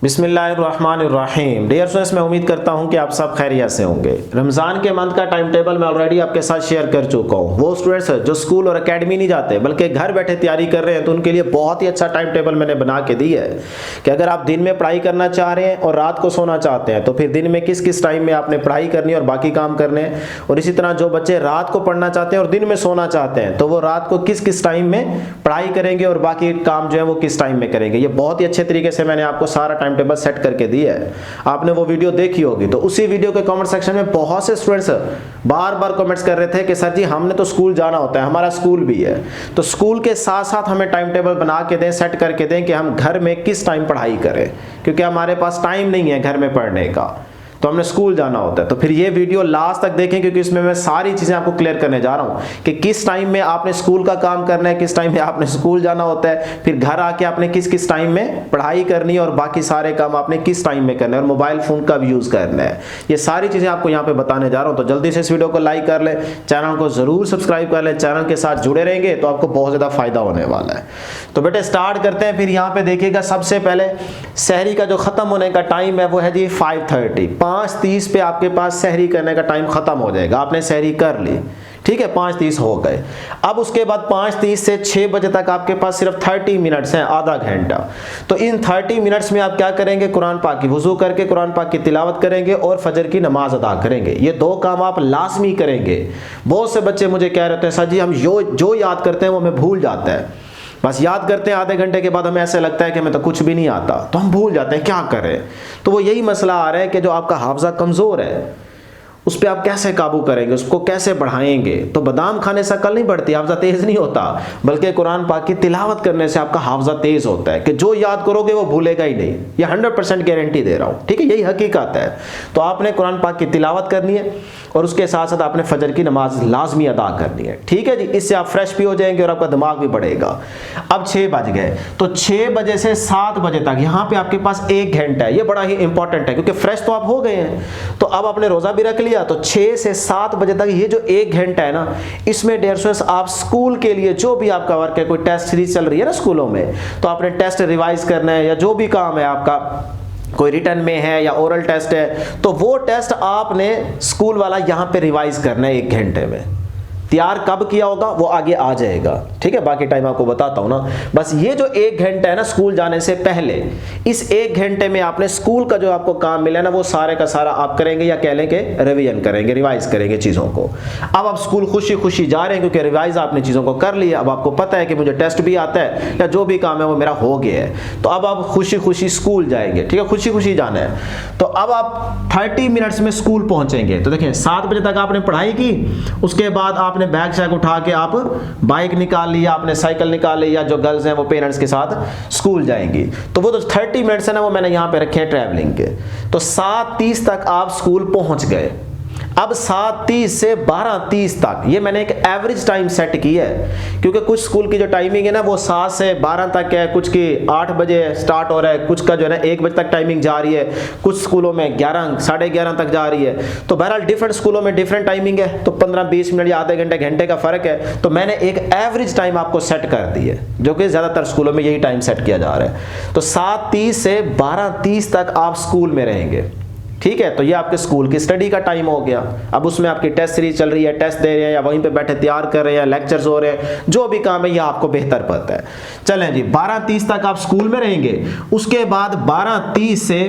बिस्मिल्लाहिर्रहमानिर्रहीम। Dear students, मैं उम्मीद करता हूं कि आप सब खैरियत से होंगे। रमज़ान के मंथ का टाइम टेबल मैं ऑलरेडी आपके साथ शेयर कर चुका हूं। वो स्टूडेंट्स जो स्कूल और एकेडमी नहीं जाते बल्कि घर बैठे तैयारी कर रहे हैं तो उनके लिए बहुत ही अच्छा टाइम टेबल मैंने बना के दी है कि अगर आप दिन में पढ़ाई करना चाह रहे हैं और रात को सोना चाहते हैं तो फिर दिन में किस किस टाइम में आपने पढ़ाई करनी है और बाकी काम करने हैं, और इसी तरह जो बच्चे रात को पढ़ना चाहते हैं और दिन में सोना चाहते हैं तो वो रात को किस किस टाइम में पढ़ाई करेंगे और बाकी काम जो है वो किस टाइम में करेंगे। ये बहुत ही अच्छे तरीके से मैंने आपको सारा टाइम टेबल सेट करके दी है। आपने वो वीडियो देखी होगी तो उसी वीडियो के कमेंट सेक्शन में बहुत से स्टूडेंट्स बार बार कमेंट्स कर रहे थे कि सर जी हमने तो स्कूल जाना होता है, हमारा स्कूल भी है, तो स्कूल के साथ साथ हमें टाइम टेबल बना के दें, सेट करके दें कि हम घर में किस टाइम पढ़ाई करें, क्योंकि हमारे पास टाइम नहीं है घर में पढ़ने का, तो हमने स्कूल जाना होता है। तो फिर ये वीडियो लास्ट तक देखें क्योंकि इसमें मैं सारी चीज़ें आपको क्लियर करने जा रहा हूँ कि किस टाइम में आपने स्कूल का काम करना है, किस टाइम में आपने स्कूल जाना होता है, फिर घर आके आपने किस किस टाइम में पढ़ाई करनी है और बाकी सारे काम आपने किस टाइम में करना है और मोबाइल फ़ोन का भी यूज़ करना है। ये सारी चीज़ें आपको यहाँ पर बताने जा रहा हूँ। तो जल्दी से इस वीडियो को लाइक कर लें, चैनल को ज़रूर सब्सक्राइब कर लें, चैनल के साथ जुड़े रहेंगे तो आपको बहुत ज़्यादा फ़ायदा होने वाला है। तो बेटे स्टार्ट करते हैं। फिर यहाँ पर देखिएगा सबसे पहले सहरी का जो ख़त्म होने का टाइम है वो है जी 5:30, 5:30 पे आपके पास सहरी करने का टाइम खत्म हो जाएगा। आपने सहरी कर ली, ठीक है, 5:30 हो गए। अब उसके बाद 5:30 से 6 बजे तक आपके पास सिर्फ 30 मिनट्स हैं, आधा घंटा। तो इन 30 मिनट्स में आप क्या करेंगे, कुरान पाक की वुजू करके कुरान पाक की तिलावत करेंगे और फजर की नमाज अदा करेंगे। ये दो काम आप लाजमी करेंगे। बहुत से बच्चे मुझे कह रहे थे सर जी हम जो याद करते हैं वो हमें भूल जाता है, बस याद करते हैं आधे घंटे के बाद हमें ऐसे लगता है कि हमें तो कुछ भी नहीं आता, तो हम भूल जाते हैं, क्या करें। तो वो यही मसला आ रहा है कि जो आपका हाफजा कमज़ोर है उस पर आप कैसे काबू करेंगे, उसको कैसे बढ़ाएंगे। तो बादाम खाने से अकल नहीं बढ़ती, हाफजा तेज़ नहीं होता, बल्कि कुरान पाक की तिलावत करने से आपका हाफजा तेज़ होता है कि जो याद करोगे वो भूलेगा ही नहीं। ये 100% गारंटी दे रहा हूँ, ठीक है, यही हकीकत है। तो आपने कुरान पाक की तिलावत करनी है और उसके साथ साथ आपने फजर की नमाज लाजमी अदा करनी है, ठीक है जी। इससे आप फ्रेश भी हो जाएंगे और आपका दिमाग भी बढ़ेगा। अब 6 बज गए तो 6 बजे से 7 बजे तक यहाँ पे आपके पास 1 घंटा है। ये बड़ा ही इंपॉर्टेंट है क्योंकि फ्रेश तो आप हो गए हैं, तो अब आपने रोज़ा भी रख लिया। तो 6 से 7 बजे तक ये जो 1 घंटा है ना, इसमें डियर स्टूडेंट्स आप स्कूल के लिए जो भी आपका वर्क है, कोई टेस्ट सीरीज चल रही है ना स्कूलों में, तो आपने टेस्ट रिवाइज करना है या जो भी काम है आपका, कोई रिटर्न में है या ओरल टेस्ट है, तो वो टेस्ट आपने स्कूल वाला यहाँ पे रिवाइज करना है 1 घंटे में। तैयार कब किया होगा वो आगे आ जाएगा, ठीक है, बाकी टाइम आपको बताता हूँ ना। बस ये जो 1 घंटा है ना स्कूल जाने से पहले, इस 1 घंटे में आपने स्कूल का जो आपको काम मिला ना वो सारे का सारा आप करेंगे या कह लें कि रिवीजन करेंगे, रिवाइज करेंगे चीज़ों को। अब आप स्कूल खुशी खुशी जा रहे हैं क्योंकि रिवाइज आपने चीज़ों को कर लिया। अब आपको पता है कि मुझे टेस्ट भी आता है या जो भी काम है वो मेरा हो गया है, तो अब आप खुशी खुशी स्कूल जाएंगे, ठीक है, खुशी खुशी जाना है। तो अब आप 30 मिनट्स में स्कूल पहुँचेंगे। तो देखिए 7 बजे तक आपने पढ़ाई की, उसके बाद आपने बैग शैग उठा के आप बाइक निकाल ली या आपने साइकिल निकाल ली, या जो गर्ल्स हैं वो पेरेंट्स के साथ स्कूल जाएंगी। तो वो तो 30 मिनट्स है ना वो मैंने यहाँ पे रखे हैं ट्रैवलिंग के। तो 7:30 तक आप स्कूल पहुंच गए। अब 7:30 से 12:30 तक ये मैंने एक एवरेज टाइम सेट की है क्योंकि कुछ स्कूल की जो टाइमिंग है ना वो 7 से 12 तक है, कुछ की 8 बजे स्टार्ट हो रहा है, कुछ का जो है ना 1 बजे तक टाइमिंग जा रही है, कुछ स्कूलों में 11 साढ़े 11 तक जा रही है। तो बहरहाल डिफरेंट स्कूलों में डिफरेंट टाइमिंग है, तो 15-20 मिनट या आधे घंटे घंटे का फ़र्क है। तो मैंने एक एवरेज टाइम आपको सेट कर दी है जो कि ज़्यादातर स्कूलों में यही टाइम सेट किया जा रहा है। तो 7:30 से 12:30 तक आप स्कूल में रहेंगे, ठीक है। तो ये आपके स्कूल की स्टडी का टाइम हो गया। अब उसमें आपकी टेस्ट सीरीज चल रही है, टेस्ट दे रहे हैं या वहीं पे बैठे तैयार कर रहे हैं, लेक्चर्स हो रहे हैं, जो भी काम है ये आपको बेहतर पता है। चलें जी, 12:30 तक आप स्कूल में रहेंगे। उसके बाद 12:30 से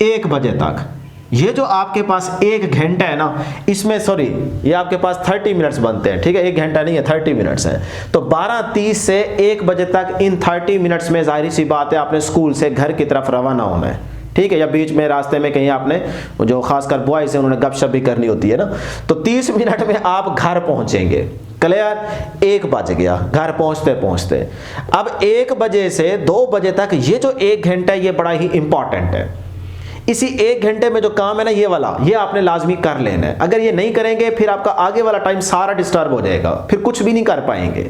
1 बजे तक ये जो आपके पास 1 घंटा है ना, इसमें सॉरी ये आपके पास 30 मिनट्स बनते हैं, ठीक है, 1 घंटा नहीं है 30 मिनट्स है। तो 12:30 से 1 बजे तक इन 30 मिनट्स में जाहिर सी बात है आपने स्कूल से घर की तरफ रवाना होना है, ठीक है, या बीच में रास्ते में कहीं आपने जो खासकर बॉयज से उन्होंने गपशप भी करनी होती है ना, तो 30 मिनट में आप घर पहुंचेंगे। क्लियर? 1 बज गया घर पहुंचते पहुंचते। अब 1 बजे से 2 बजे तक ये जो 1 घंटा ये बड़ा ही इंपॉर्टेंट है। इसी 1 घंटे में जो काम है ना ये वाला, ये आपने लाजमी कर लेना है। अगर ये नहीं करेंगे फिर आपका आगे वाला टाइम सारा डिस्टर्ब हो जाएगा, फिर कुछ भी नहीं कर पाएंगे।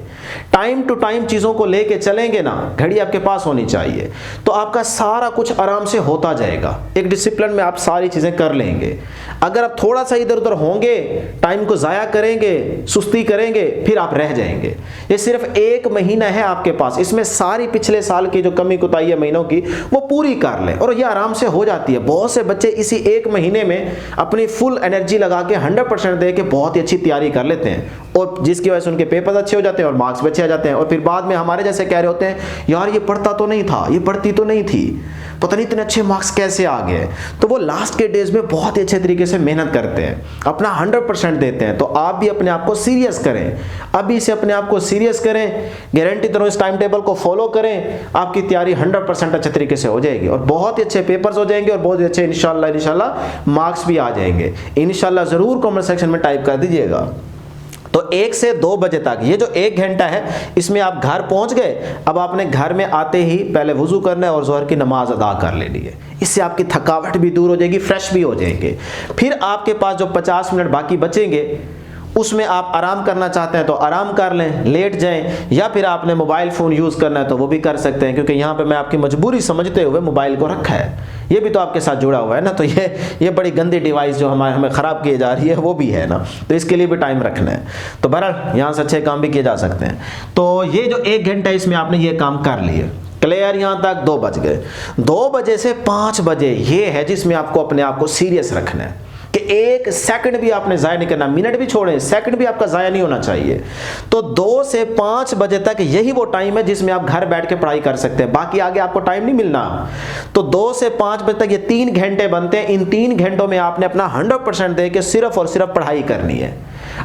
टाइम टू टाइम चीज़ों को लेके चलेंगे ना, घड़ी आपके पास होनी चाहिए, तो आपका सारा कुछ आराम से होता जाएगा। एक डिसिप्लिन में आप सारी चीज़ें कर लेंगे। अगर आप थोड़ा सा इधर उधर होंगे, टाइम को ज़ाया करेंगे, सुस्ती करेंगे, फिर आप रह जाएंगे। ये सिर्फ 1 महीना है आपके पास, इसमें सारी पिछले साल की जो कमी कुताही है महीनों की वो पूरी कर लें और ये आराम से हो जाती है। बहुत से बच्चे इसी 1 महीने में अपनी फुल एनर्जी लगा के 100% दे के बहुत ही अच्छी तैयारी कर लेते हैं और जिसकी वजह से उनके पेपर अच्छे हो जाते हैं और मार्क्स भी अच्छे आ जाते हैं। और फिर बाद में हमारे जैसे कह रहे होते हैं, यार ये पढ़ता तो नहीं था, ये पढ़ती तो नहीं थी, पता नहीं इतने अच्छे मार्क्स कैसे आ गए। तो वो लास्ट के डेज में बहुत ही अच्छे तरीके से मेहनत करते हैं, अपना 100% देते हैं। तो आप भी अपने आप को सीरियस करें, अभी से अपने आप को सीरियस करें, गारंटी दे रहा हूं इस टाइम टेबल को फॉलो करें, आपकी तैयारी 100% अच्छे तरीके से हो जाएगी और बहुत ही अच्छे पेपर्स हो जाएंगे और बहुत ही अच्छे इंशाल्लाह मार्क्स भी आ जाएंगे। इंशाल्लाह जरूर कमेंट सेक्शन में टाइप कर दीजिएगा। तो 1 से 2 बजे तक ये जो 1 घंटा है, इसमें आप घर पहुंच गए। अब आपने घर में आते ही पहले वुजू करना है और ज़ोहर की नमाज अदा कर लेनी है। इससे आपकी थकावट भी दूर हो जाएगी, फ्रेश भी हो जाएंगे। फिर आपके पास जो 50 मिनट बाकी बचेंगे उसमें आप आराम करना चाहते हैं तो आराम कर लें, लेट जाएं, या फिर आपने मोबाइल फ़ोन यूज़ करना है तो वो भी कर सकते हैं, क्योंकि यहाँ पे मैं आपकी मजबूरी समझते हुए मोबाइल को रखा है। ये भी तो आपके साथ जुड़ा हुआ है ना, तो ये बड़ी गंदी डिवाइस जो हमें ख़राब की जा रही है वो भी है ना, तो इसके लिए भी टाइम रखना है। तो बहरहाल यहाँ से अच्छे काम भी किए जा सकते हैं। तो ये जो 1 घंटा इसमें आपने ये काम कर लिए, क्लियर। यहाँ तक 2 बज गए। 2 बजे से 5 बजे ये है जिसमें आपको अपने आप को सीरियस रखना है कि 1 सेकंड भी आपने ज़ाया नहीं करना, मिनट भी छोड़ें, सेकंड भी आपका ज़ाया नहीं होना चाहिए। तो 2 से 5 बजे तक यही वो टाइम है जिसमें आप घर बैठ के पढ़ाई कर सकते हैं, बाकी आगे आपको टाइम नहीं मिलना। तो 2 से 5 बजे तक ये 3 घंटे बनते हैं। इन 3 घंटों में आपने अपना 100% दे के सिर्फ और सिर्फ पढ़ाई करनी है।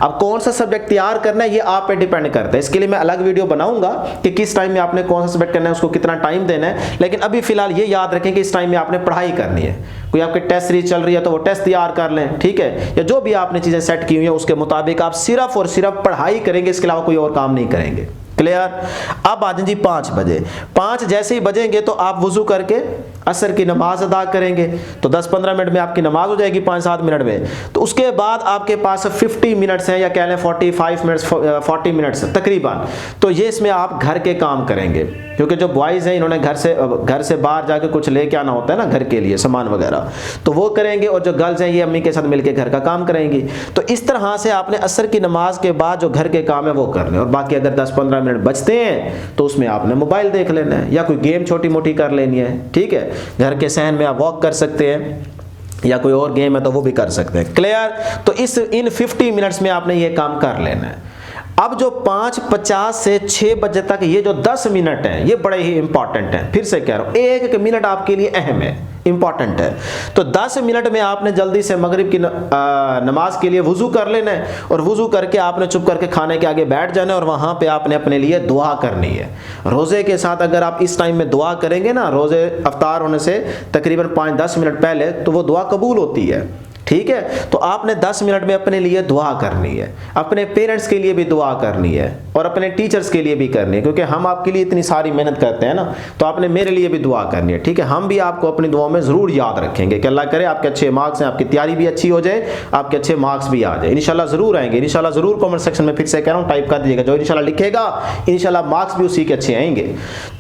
अब कौन सा सब्जेक्ट तैयार करना है ये आप पे डिपेंड करता है, इसके लिए मैं अलग वीडियो बनाऊंगा कि किस टाइम में आपने कौन सा सब्जेक्ट करना है, उसको कितना टाइम देना है। लेकिन अभी फिलहाल ये याद रखें कि इस टाइम में आपने पढ़ाई करनी है। कोई आपके टेस्ट सीरीज चल रही है तो वो टेस्ट तैयार कर लें, ठीक है, या जो भी आपने चीजें सेट की हुई है उसके मुताबिक आप सिर्फ और सिर्फ पढ़ाई करेंगे, इसके अलावा कोई और काम नहीं करेंगे। क्लियर। अब आ जाए जी 5 बजे। 5 जैसे ही बजेंगे तो आप वुजू करके असर की नमाज अदा करेंगे, तो 10-15 मिनट में आपकी नमाज हो जाएगी, 5-7 मिनट में। तो उसके बाद आपके पास 50 मिनट्स हैं, या कह लें 45 मिनट्स, 40 मिनट्स तकरीबन। तो ये इसमें आप घर के काम करेंगे, क्योंकि जो बॉयज़ हैं इन्होंने घर से बाहर जाके कुछ लेके आना होता है ना घर के लिए सामान वगैरह, तो वो करेंगे, और जो गर्ल्स हैं ये अम्मी के साथ मिलके घर का काम करेंगी। तो इस तरह से आपने असर की नमाज के बाद जो घर के काम है वो करने, और बाकी अगर 10-15 मिनट बचते हैं तो उसमें आपने मोबाइल देख लेना है या कोई गेम छोटी मोटी कर लेनी है, ठीक है। घर के सहन में आप वॉक कर सकते हैं या कोई और गेम है तो वो भी कर सकते हैं। क्लियर। तो इन 50 मिनट्स में आपने ये काम कर लेना है। अब जो 5:50 से 6 बजे तक ये जो 10 मिनट हैं ये बड़े ही इंपॉर्टेंट हैं। फिर से कह रहा हूँ, एक मिनट आपके लिए अहम है, इंपॉर्टेंट है। तो 10 मिनट में आपने जल्दी से मगरिब की नमाज के लिए वुजू कर लेना है, और वुजू करके आपने चुप करके खाने के आगे बैठ जाना है, और वहाँ पे आपने अपने लिए दुआ करनी है। रोज़े के साथ अगर आप इस टाइम में दुआ करेंगे ना, रोज़े अफ्तार होने से तकरीबन 5-10 मिनट पहले, तो वो दुआ कबूल होती है, ठीक है। तो आपने 10 मिनट में अपने लिए दुआ करनी है, अपने पेरेंट्स के लिए भी दुआ करनी है, और अपने टीचर्स के लिए भी करनी है, क्योंकि हम आपके लिए इतनी सारी मेहनत करते हैं ना, तो आपने मेरे लिए भी दुआ करनी है, ठीक है। हम भी आपको अपनी दुआओं में ज़रूर याद रखेंगे कि अल्लाह करे आपके अच्छे मार्क्स हैं, आपकी तैयारी भी अच्छी हो जाए, आपके अच्छे मार्क्स भी आ जाए। इंशाल्लाह ज़रूर आएंगे, इंशाल्लाह ज़रूर कमेंट सेक्शन में फिर से कह रहा हूँ टाइप कर दीजिएगा, जो इंशाल्लाह लिखेगा इंशाल्लाह मार्क्स भी उसी के अच्छे आएंगे।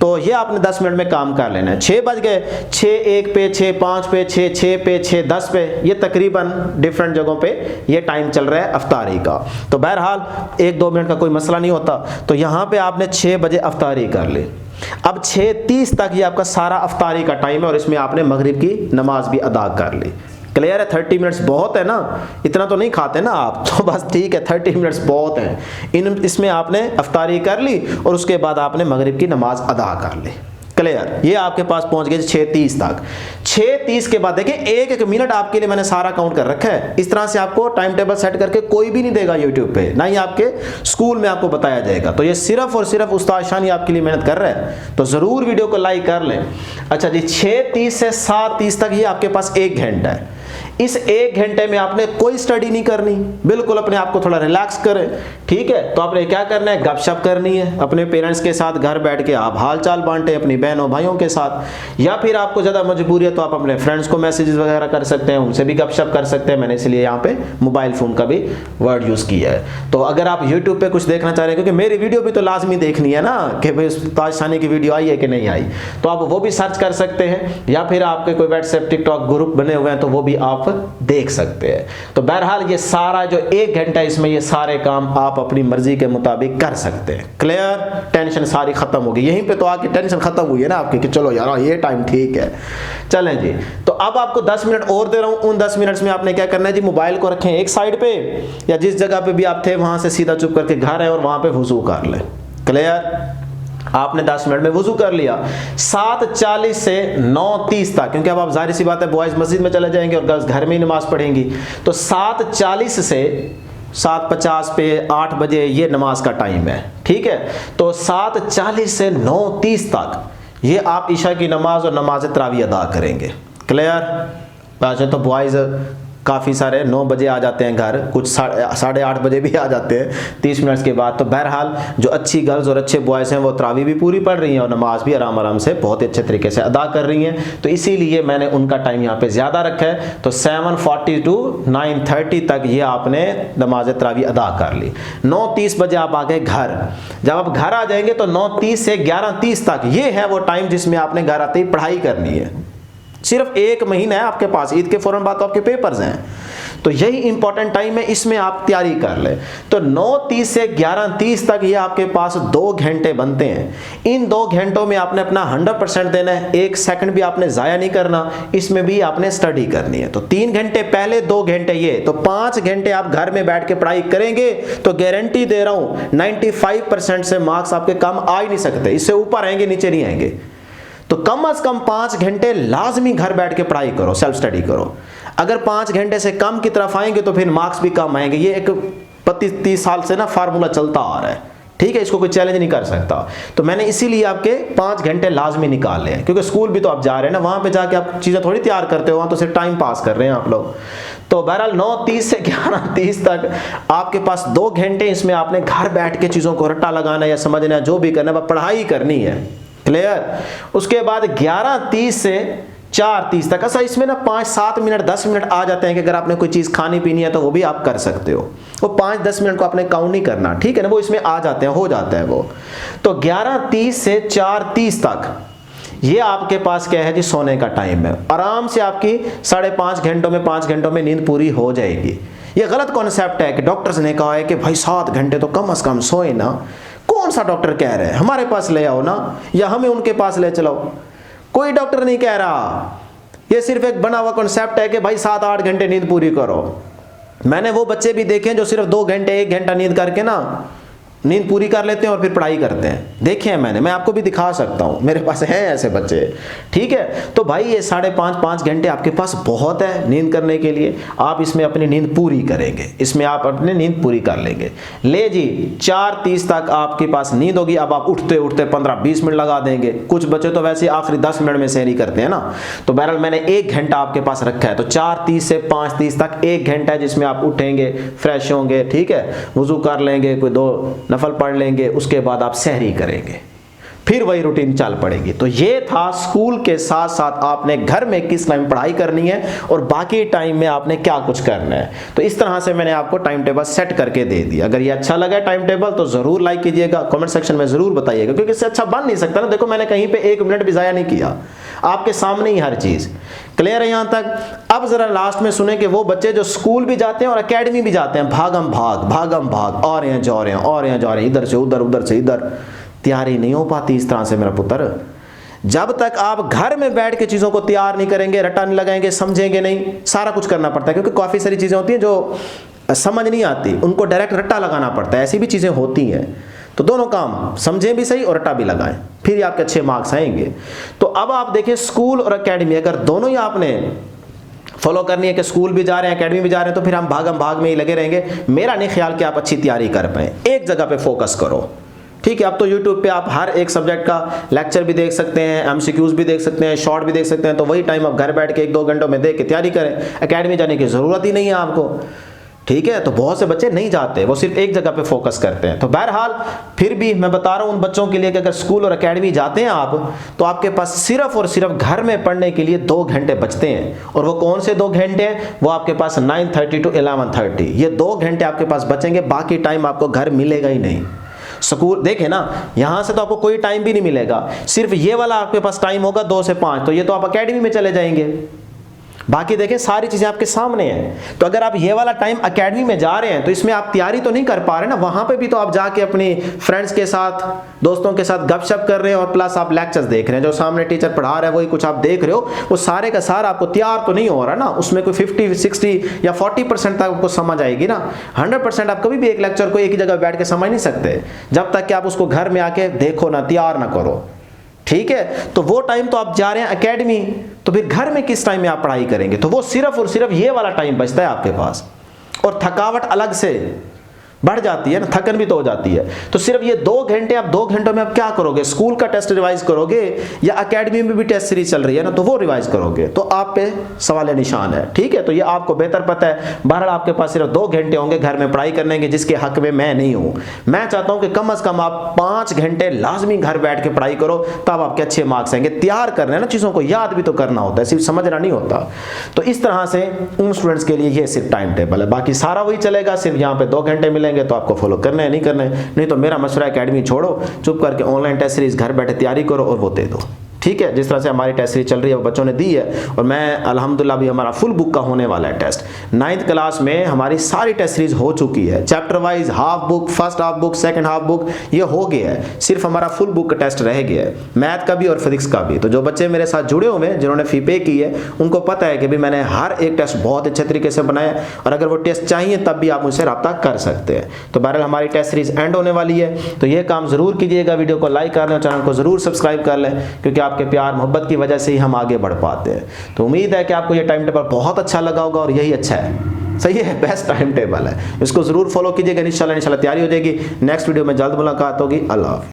तो ये आपने 10 मिनट में काम कर लेना है। 6 बज गए, 6:01 पे, 6:05 पे, 6:06 पे, 6:10 पे, ये तकरीबन डिफरेंट जगहों पे ये टाइम चल रहा है अफ्तारी का। तो बहरहाल 1-2 मिनट का कोई मसला नहीं होता। तो यहाँ पे आपने 6 बजे अफ्तारी कर ली। अब 6:30 तक ये आपका सारा अफ्तारी का टाइम है, और इसमें आपने मगरिब की नमाज भी अदा कर ली। क्लियर है। 30 मिनट्स बहुत है ना, इतना तो नहीं खाते ना आप, तो बस ठीक है, 30 मिनट्स बहुत हैं। इसमें आपने अफ्तारी कर ली और उसके बाद आपने मगरिब की नमाज अदा कर ली। क्लियर। ये आपके पास पहुंच गए 6:30 तक। 6:30 के बाद देखिए 1-1 मिनट आपके लिए मैंने सारा काउंट कर रखा है। इस तरह से आपको टाइम टेबल सेट करके कोई भी नहीं देगा यूट्यूब पे, ना ही आपके स्कूल में आपको बताया जाएगा। तो ये सिर्फ और सिर्फ उस्ताद शानी आपके लिए मेहनत कर रहा है, तो जरूर वीडियो को लाइक कर लें। अच्छा जी, 6:30 से 7:30 तक ये आपके पास 1 घंटा है। इस 1 घंटे में आपने कोई स्टडी नहीं करनी, बिल्कुल अपने आप को थोड़ा रिलैक्स करें, ठीक है। तो आपने क्या करना है, गपशप करनी है अपने पेरेंट्स के साथ, घर बैठ के आप हाल चाल बांटे अपनी बहनों भाइयों के साथ, या फिर आपको ज़्यादा मजबूरी है तो आप अपने फ्रेंड्स को मैसेजेस वगैरह कर सकते हैं, उनसे भी गपशप कर सकते हैं। मैंने इसलिए यहाँ पे मोबाइल फ़ोन का भी वर्ड यूज़ किया है। तो अगर आप यूट्यूब पे कुछ देखना चाह रहे हैं, क्योंकि मेरी वीडियो भी तो लाजमी देखनी है ना कि भाई ताज सानी की वीडियो आई है कि नहीं आई, तो आप वो भी सर्च कर सकते हैं, या फिर आपके कोई व्हाट्सएप टिकटॉक ग्रुप बने हुए हैं तो वो भी आप देख सकते हैं। तो बहरहाल ये सारा जो 1 घंटा इसमें ये सारे काम आप अपनी मर्जी के मुताबिक कर सकते हैं। क्लियर, टेंशन सारी खत्म होगी। यहीं पे तो आके टेंशन खत्म हुई है ना आपकी कि चलो यार ये टाइम ठीक है। चलें जी, तो अब आपको 10 मिनट और दे रहा हूं। उन 10 मिनट्स में आपने क्या करना है जी, मोबाइल को रखें एक साइड पे, या जिस जगह पे भी आप थे वहां से सीधा चुप करके घर है और वहां पे वुजू कर लें। क्लियर, आपने 10 मिनट में वुजू कर लिया। 7:40 से 9:30 तक, क्योंकि अब आप जाहिर सी बात है बॉयज मस्जिद में चले जाएंगे और गर्ल्स घर में ही नमाज पढ़ेंगी, तो 7:40 से 7:50 पे 8 बजे ये नमाज का टाइम है, ठीक है। तो 7:40 से 9:30 तक ये आप ईशा की नमाज और नमाज तरावी अदा करेंगे। क्लियर, वैसे तो बॉयज काफ़ी सारे 9 बजे आ जाते हैं घर, कुछ 8:30 बजे भी आ जाते हैं 30 मिनट के बाद। तो बहरहाल जो अच्छी गर्ल्स और अच्छे बॉयज़ हैं वो तरावी भी पूरी पढ़ रही हैं और नमाज भी आराम आराम से बहुत अच्छे तरीके से अदा कर रही हैं, तो इसीलिए मैंने उनका टाइम यहाँ पे ज़्यादा रखा है। तो 7:40 to 9:30 तक ये आपने नमाज तरावी अदा कर ली। 9:30 बजे आप आ गए घर। जब आप घर आ जाएंगे तो 9:30 से 11:30 तक ये है वो टाइम जिसमें आपने घर आते ही पढ़ाई करनी है। सिर्फ 1 महीना है आपके पास, ईद के फौरन बाद तो आपके पेपर्स हैं, तो यही इंपॉर्टेंट टाइम है, इसमें आप तैयारी कर लें। तो 9:30 से 11:30 तक ये आपके पास 2 घंटे बनते हैं। इन 2 घंटों में आपने अपना 100% देना है, 1 सेकंड भी आपने ज़ाया नहीं करना, इसमें भी आपने स्टडी करनी है। तो 3 घंटे पहले, 2 घंटे ये, तो 5 घंटे आप घर में बैठ के पढ़ाई करेंगे तो गारंटी दे रहा हूं 95% से मार्क्स आपके कम आ ही नहीं सकते, इससे ऊपर आएंगे नीचे नहीं आएंगे। तो कम से कम 5 घंटे लाजमी घर बैठ के पढ़ाई करो, सेल्फ स्टडी करो। अगर 5 घंटे से कम की तरफ आएंगे तो फिर मार्क्स भी कम आएंगे। ये एक 25-30 साल से ना फार्मूला चलता आ रहा है, ठीक है, इसको कोई चैलेंज नहीं कर सकता। तो मैंने इसीलिए आपके 5 घंटे लाजमी निकाले हैं, क्योंकि स्कूल भी तो आप जा रहे हैं ना, वहां पे जाके आप चीज़ें थोड़ी तैयार करते हो, वहां तो सिर्फ टाइम पास कर रहे हैं आप लोग। तो बहरहाल 9:30 से 11:30 तक आपके पास 2 घंटे, इसमें आपने घर बैठ के चीज़ों को रट्टा लगाना या समझना, जो भी करना है, पढ़ाई करनी है। क्लियर, उसके बाद 11:30 से 4:30 तक, ऐसा इसमें ना 5-7 मिनट 10 मिनट आ जाते हैं कि अगर आपने कोई चीज़ खानी पीनी है तो वो भी आप कर सकते हो। वो 5-10 मिनट को आपने काउंट नहीं करना, ठीक है ना, वो इसमें आ जाते हैं, हो जाता है वो। तो 11:30 से 4:30 तक ये आपके पास क्या है जी, सोने का टाइम है। आराम से आपकी 5.5 घंटों में 5 घंटों में नींद पूरी हो जाएगी। ये गलत कॉन्सेप्ट है कि डॉक्टर्स ने कहा है कि भाई 7 घंटे तो कम से कम सोए ना। कौन सा डॉक्टर कह रहे हैं? हमारे पास ले आओ ना, या हमें उनके पास ले चलाओ। कोई डॉक्टर नहीं कह रहा, ये सिर्फ एक बना हुआ कॉन्सेप्ट है कि भाई 7-8 घंटे नींद पूरी करो। मैंने वो बच्चे भी देखे जो सिर्फ 2 घंटे 1 घंटा नींद करके ना नींद पूरी कर लेते हैं और फिर पढ़ाई करते हैं, देखे हैं मैंने, मैं आपको भी दिखा सकता हूँ, मेरे पास हैं ऐसे बच्चे, ठीक है। तो भाई ये 5.5 घंटे आपके पास बहुत है नींद करने के लिए, आप इसमें अपनी नींद पूरी करेंगे, इसमें आप अपनी नींद पूरी कर लेंगे। ले जी, 4:30 तक आपके पास नींद होगी। अब आप उठते उठते 15-20 मिनट लगा देंगे। कुछ बच्चे तो वैसे आखिरी 10 मिनट में सहरी करते हैं ना, तो बहरहाल मैंने 1 घंटा आपके पास रखा है। तो 4:30 से 5:30 तक 1 घंटा है जिसमें आप उठेंगे, फ्रेश होंगे, ठीक है, वुजू कर लेंगे, कोई 2 नफल पढ़ लेंगे, उसके बाद आप सहरी करेंगे, फिर वही रूटीन चल पड़ेगी। तो ये था स्कूल के साथ साथ आपने घर में किस टाइम पढ़ाई करनी है और बाकी टाइम में आपने क्या कुछ करना है। तो इस तरह से मैंने आपको टाइम टेबल सेट करके दे दिया। अगर ये अच्छा लगा टाइम टेबल तो जरूर लाइक कीजिएगा, कमेंट सेक्शन में जरूर बताइएगा, क्योंकि इससे अच्छा बन नहीं सकता ना। देखो मैंने कहीं पे 1 मिनट भी जाया नहीं किया, आपके सामने ही हर चीज क्लियर है यहां तक। अब जरा लास्ट में सुने कि वो बच्चे जो स्कूल भी जाते हैं और एकेडमी भी जाते हैं, भागम भाग और यहाँ जा रहे हैं और यहाँ जा रहे हैं, इधर से उधर उधर से इधर, तैयारी नहीं हो पाती इस तरह से मेरा पुत्र। जब तक आप घर में बैठ के चीज़ों को तैयार नहीं करेंगे, रट्टा नहीं लगाएंगे, समझेंगे नहीं, सारा कुछ करना पड़ता है, क्योंकि काफ़ी सारी चीज़ें होती हैं जो समझ नहीं आती, उनको डायरेक्ट रट्टा लगाना पड़ता है, ऐसी भी चीज़ें होती हैं। तो दोनों काम, समझें भी सही और रट्टा भी लगाएं, फिर ही आपके अच्छे मार्क्स आएंगे। तो अब आप देखिए स्कूल और एकेडमी, अगर दोनों ही आपने फॉलो करनी है कि स्कूल भी जा रहे हैं एकेडमी भी जा रहे हैं, तो फिर हम भागम भाग में ही लगे रहेंगे। मेरा नहीं ख्याल कि आप अच्छी तैयारी कर पाएँ। एक जगह पे फोकस करो, ठीक है, अब तो YouTube पे आप हर एक सब्जेक्ट का लेक्चर भी देख सकते हैं, MCQs भी देख सकते हैं, शॉर्ट भी देख सकते हैं। तो वही टाइम आप घर बैठ के 1-2 घंटों में देख के तैयारी करें, एकेडमी जाने की ज़रूरत ही नहीं है आपको। ठीक है, तो बहुत से बच्चे नहीं जाते, वो सिर्फ एक जगह पे फोकस करते हैं। तो बहरहाल फिर भी मैं बता रहा हूं उन बच्चों के लिए कि अगर स्कूल और एकेडमी जाते हैं आप, तो आपके पास सिर्फ और सिर्फ घर में पढ़ने के लिए 2 घंटे बचते हैं। और वो कौन से 2 घंटे हैं? वो आपके पास 9:30 to 11:30, ये 2 घंटे आपके पास बचेंगे। बाकी टाइम आपको घर मिलेगा ही नहीं। स्कूल देखे ना, यहां से तो आपको कोई टाइम भी नहीं मिलेगा, सिर्फ ये वाला आपके पास टाइम होगा 2 से 5, तो ये तो आप एकेडमी में चले जाएंगे। बाकी देखें सारी चीजें आपके सामने हैं। तो अगर आप ये वाला टाइम एकेडमी में जा रहे हैं तो इसमें आप तैयारी तो नहीं कर पा रहे ना, वहां पे भी तो आप जाके अपनी फ्रेंड्स के साथ, दोस्तों के साथ गपशप कर रहे हैं, और प्लस आप लेक्चर्स देख रहे हैं, जो सामने टीचर पढ़ा रहा है वही कुछ आप देख रहे हो। वो सारे का सारा आपको तैयार तो नहीं हो रहा ना, उसमें कोई 50, 60 या 40% तक आपको समझ आएगी ना। 100% आप कभी भी एक लेक्चर को एक ही जगह बैठ के समझ नहीं सकते जब तक कि आप उसको घर में आके देखो ना, तैयार ना करो। ठीक है, तो वो टाइम तो आप जा रहे हैं एकेडमी, तो फिर घर में किस टाइम में आप पढ़ाई करेंगे? तो वो सिर्फ और सिर्फ ये वाला टाइम बचता है आपके पास, और थकावट अलग से बढ़ जाती है ना, थकन भी तो हो जाती है। तो सिर्फ ये 2 घंटे, आप 2 घंटों में आप क्या करोगे? स्कूल का टेस्ट रिवाइज करोगे, या एकेडमी में भी टेस्ट सीरीज चल रही है ना, तो वो रिवाइज करोगे? तो आप पे सवाल निशान है। ठीक है, तो ये आपको बेहतर पता है। बहरहाल आपके पास सिर्फ 2 घंटे होंगे घर में पढ़ाई करने के, जिसके हक में मैं नहीं हूं। मैं चाहता हूं कि कम से कम आप 5 घंटे लाजमी घर बैठ के पढ़ाई करो, तब आपके अच्छे मार्क्स आएंगे। तैयार करना है ना, चीजों को याद भी तो करना होता है, सिर्फ समझना नहीं होता। तो इस तरह से उन स्टूडेंट्स के लिए ये सिर्फ टाइम टेबल है, बाकी सारा वही चलेगा। सिर्फ यहाँ पे 2 घंटे मिलेंगे, तो आपको फॉलो करना है, नहीं करना है। नहीं तो मेरा मशवरा, एकेडमी छोड़ो, चुप करके ऑनलाइन टेस्ट सीरीज घर बैठे तैयारी करो और वो दे दो। ठीक है, जिस तरह से हमारी टेस्ट सीरीज चल रही है वो बच्चों ने दी है, और मैं अल्हम्दुलिल्लाह भी हमारा फुल बुक का होने वाला है टेस्ट। 9th क्लास में हमारी सारी टेस्ट सीरीज हो चुकी है, chapter wise, half book, first half book, second half book, ये हो गया है। सिर्फ हमारा फुल बुक का टेस्ट रह गया है, मैथ का भी और फिजिक्स का भी। तो जो बच्चे मेरे साथ जुड़े हुए हैं, जिन्होंने फी पे की है, उनको पता है कि भी मैंने हर एक टेस्ट बहुत अच्छे तरीके से बनाया, और अगर वो टेस्ट चाहिए तब भी आप मुझसे रब्ता कर सकते हैं। तो बहरहाल हमारी टेस्ट सीरीज एंड होने वाली है, तो ये काम जरूर कीजिएगा, वीडियो को लाइक कर लें और चैनल को जरूर सब्सक्राइब कर लें, क्योंकि आपके प्यार मोहब्बत की वजह से ही हम आगे बढ़ पाते हैं। तो उम्मीद है कि आपको ये टाइम टेबल बहुत अच्छा लगा होगा, और यही अच्छा है, सही है, बेस्ट टाइम टेबल है। इसको जरूर फॉलो कीजिएगा, इंशाल्लाह तैयारी हो जाएगी। नेक्स्ट वीडियो में जल्द मुलाकात होगी। अल्लाह हाफ़िज़।